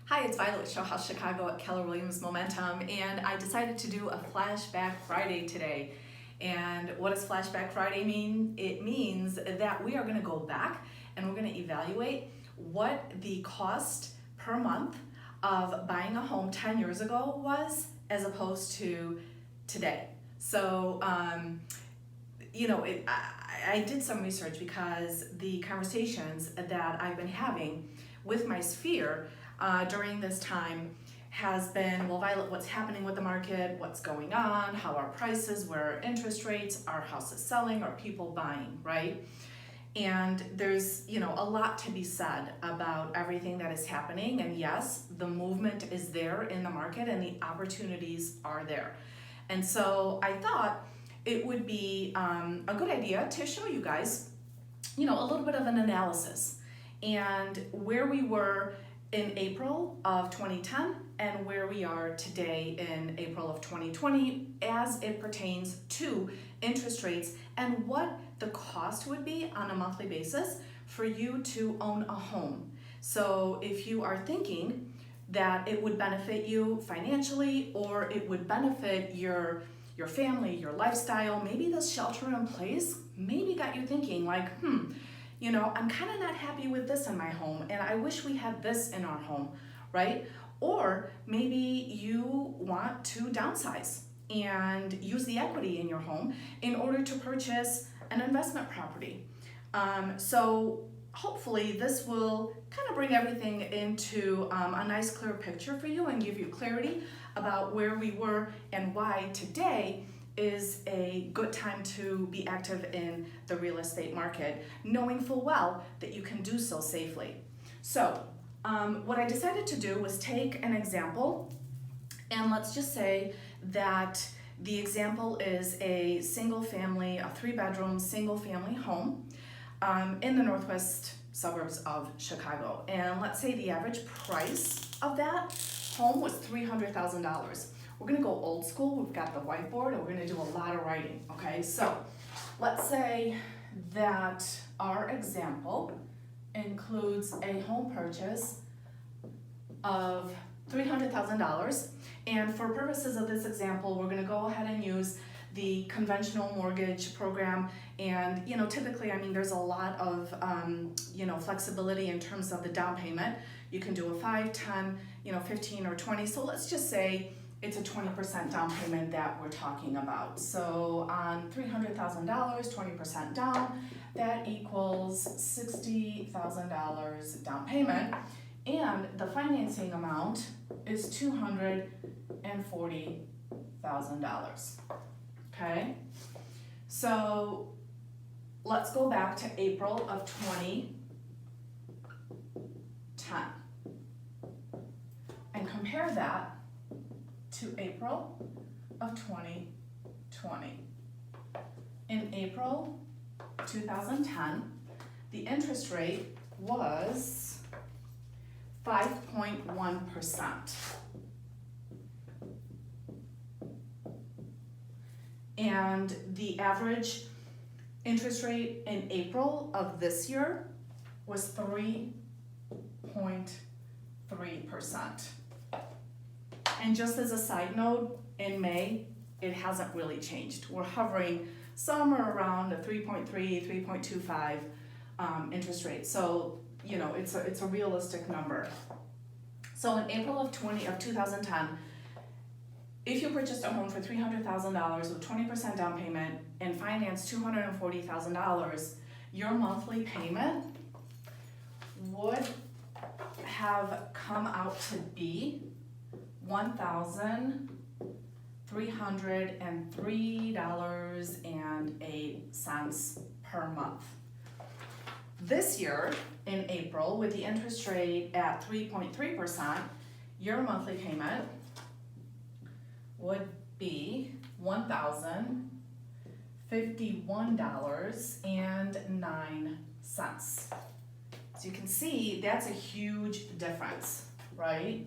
Hi, it's Violet with Show House Chicago at Keller Williams Momentum, and I decided to do a Flashback Friday today. And what does Flashback Friday mean? It means that we are going to go back and we're going to evaluate what the cost per month of buying a home 10 years ago was as opposed to today. So, I did some research because the conversations that I've been having with my sphere during this time has been, well, Violet, what's happening with the market? What's going on? How are prices? Where are interest rates? Are houses selling? Are people buying, right? And there's, a lot to be said about everything that is happening. And yes, the movement is there in the market and the opportunities are there. And so I thought it would be a good idea to show you guys, a little bit of an analysis and where we were in April of 2010 and where we are today in April of 2020 as it pertains to interest rates and what the cost would be on a monthly basis for you to own a home. So if you are thinking that it would benefit you financially or it would benefit your family, your lifestyle, maybe this shelter in place maybe got you thinking like, I'm kind of not happy with this in my home and I wish we had this in our home, right? Or maybe you want to downsize and use the equity in your home in order to purchase an investment property. So hopefully this will kind of bring everything into a nice clear picture for you and give you clarity about where we were and why today is a good time to be active in the real estate market, knowing full well that you can do so safely. So what I decided to do was take an example, and let's just say that the example is a single family, a 3-bedroom single family home in the northwest suburbs of Chicago. And let's say the average price of that home was $300,000. We're gonna go old school. We've got the whiteboard and we're gonna do a lot of writing, okay? So let's say that our example includes a home purchase of $300,000. And for purposes of this example, we're gonna go ahead and use the conventional mortgage program. And, typically, there's a lot of, flexibility in terms of the down payment. You can do a 5, 10, 15 or 20. So let's just say it's a 20% down payment that we're talking about. So on $300,000, 20% down, that equals $60,000 down payment. And the financing amount is $240,000. Okay? So let's go back to April of 2010 and compare that to April of 2020. In April 2010, the interest rate was 5.1%. And the average interest rate in April of this year was 3.3%. And just as a side note, in May, it hasn't really changed. We're hovering somewhere around a 3.3, 3.25 interest rate. So, it's a realistic number. So in April of 2010, if you purchased a home for $300,000 with 20% down payment and financed $240,000, your monthly payment would have come out to be $1,303.08 per month. This year, in April, with the interest rate at 3.3%, your monthly payment would be $1,051.09. So you can see that's a huge difference, right?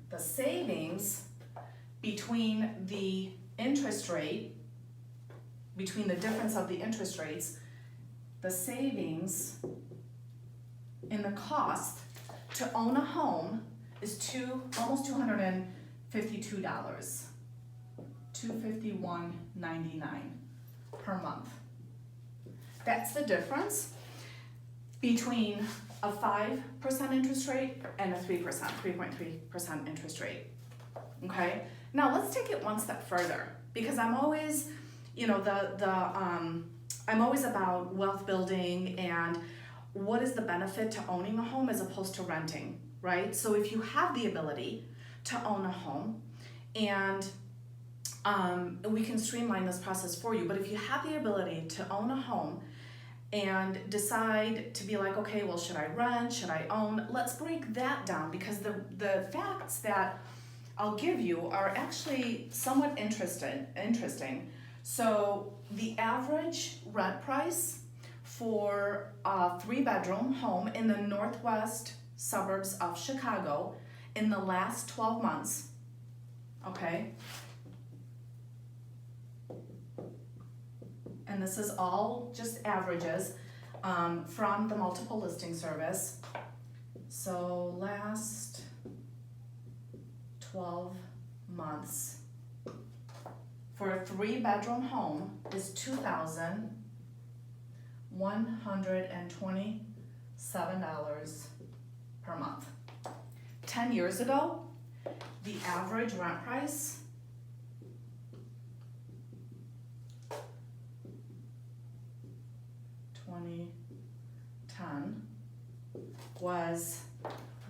The savings between the interest rate, between the difference of the interest rates, the savings in the cost to own a home is almost $252, $251.99 per month. That's the difference between a 5% interest rate and a 3.3% interest rate. Okay? Now let's take it one step further, because I'm always, I'm always about wealth building and what is the benefit to owning a home as opposed to renting, right? So if you have the ability to own a home, and we can streamline this process for you, but if you have the ability to own a home and decide to be like, okay, well, should I rent, should I own? Let's break that down, because the facts that I'll give you are actually somewhat interesting. So the average rent price for a 3-bedroom home in the northwest suburbs of Chicago in the last 12 months, okay? And this is all just averages from the multiple listing service. So last 12 months for a 3-bedroom home is $2,127 per month. 10 years ago, the average rent price 2010 was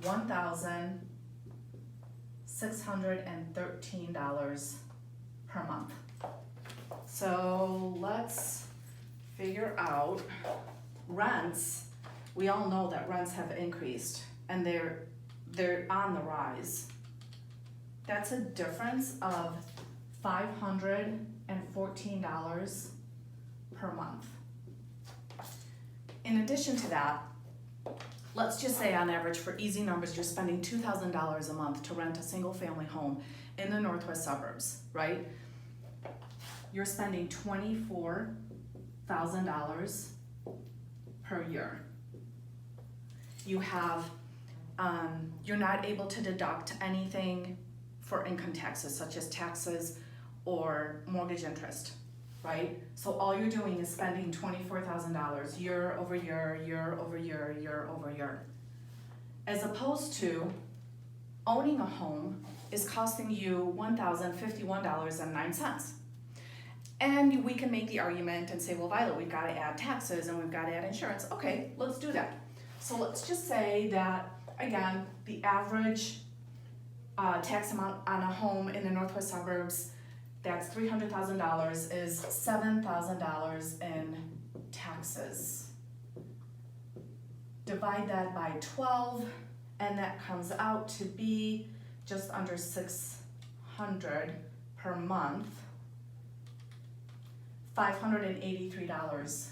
$1,613 per month. So let's figure out rents. We all know that rents have increased and they're on the rise. That's a difference of $514 per month. In addition to that, let's just say on average, for easy numbers, you're spending $2,000 a month to rent a single family home in the northwest suburbs, right? You're spending $24,000 per year. You have, you're not able to deduct anything for income taxes, such as taxes or mortgage interest, right? So all you're doing is spending $24,000 year over year, year over year, year over year. As opposed to owning a home is costing you $1,051.09. And we can make the argument and say, well, Violet, we've got to add taxes and we've got to add insurance. Okay, let's do that. So let's just say that, again, the average tax amount on a home in the northwest suburbs, that's $300,000, is $7,000 in taxes. Divide that by 12, and that comes out to be just under $600 per month. $583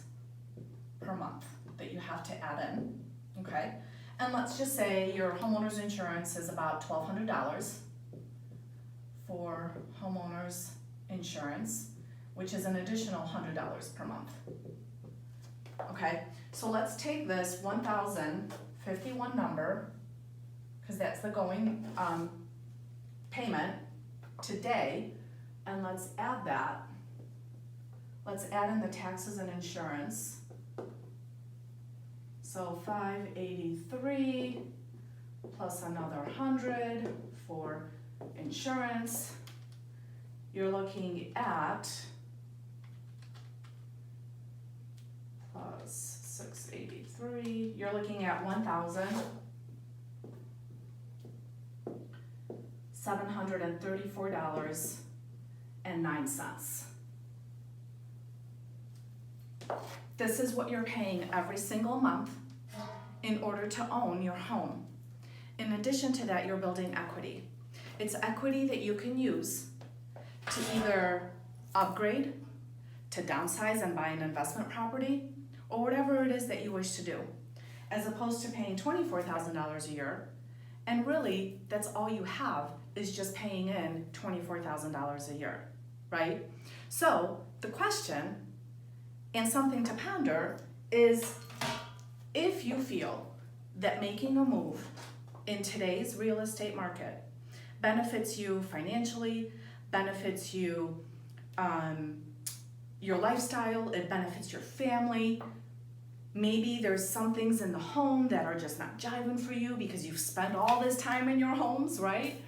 per month that you have to add in, okay? And let's just say your homeowner's insurance is about $1,200 for homeowner's insurance, which is an additional $100 per month. Okay, so let's take this 1,051 number, because that's the going payment today, and let's add that. Let's add in the taxes and insurance. So 583 plus another 100 for insurance. You're looking at plus 683. You're looking at $1,734.09. This is what you're paying every single month in order to own your home. In addition to that, you're building equity. It's equity that you can use to either upgrade, to downsize and buy an investment property, or whatever it is that you wish to do, as opposed to paying $24,000 a year, and really that's all you have is just paying in $24,000 a year, right? So the question, and something to ponder, is if you feel that making a move in today's real estate market benefits you financially, benefits you, your lifestyle, it benefits your family. Maybe there's some things in the home that are just not jiving for you because you've spent all this time in your homes, right?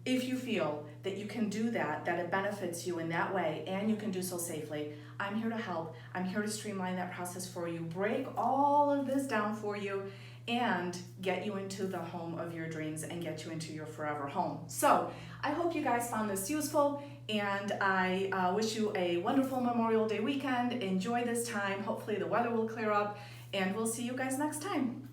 If you feel that you can do that, that it benefits you in that way, and you can do so safely, I'm here to help. I'm here to streamline that process for you, break all of this down for you, and get you into the home of your dreams and get you into your forever home. So I hope you guys found this useful, and I wish you a wonderful Memorial Day weekend. Enjoy this time. Hopefully the weather will clear up, and we'll see you guys next time.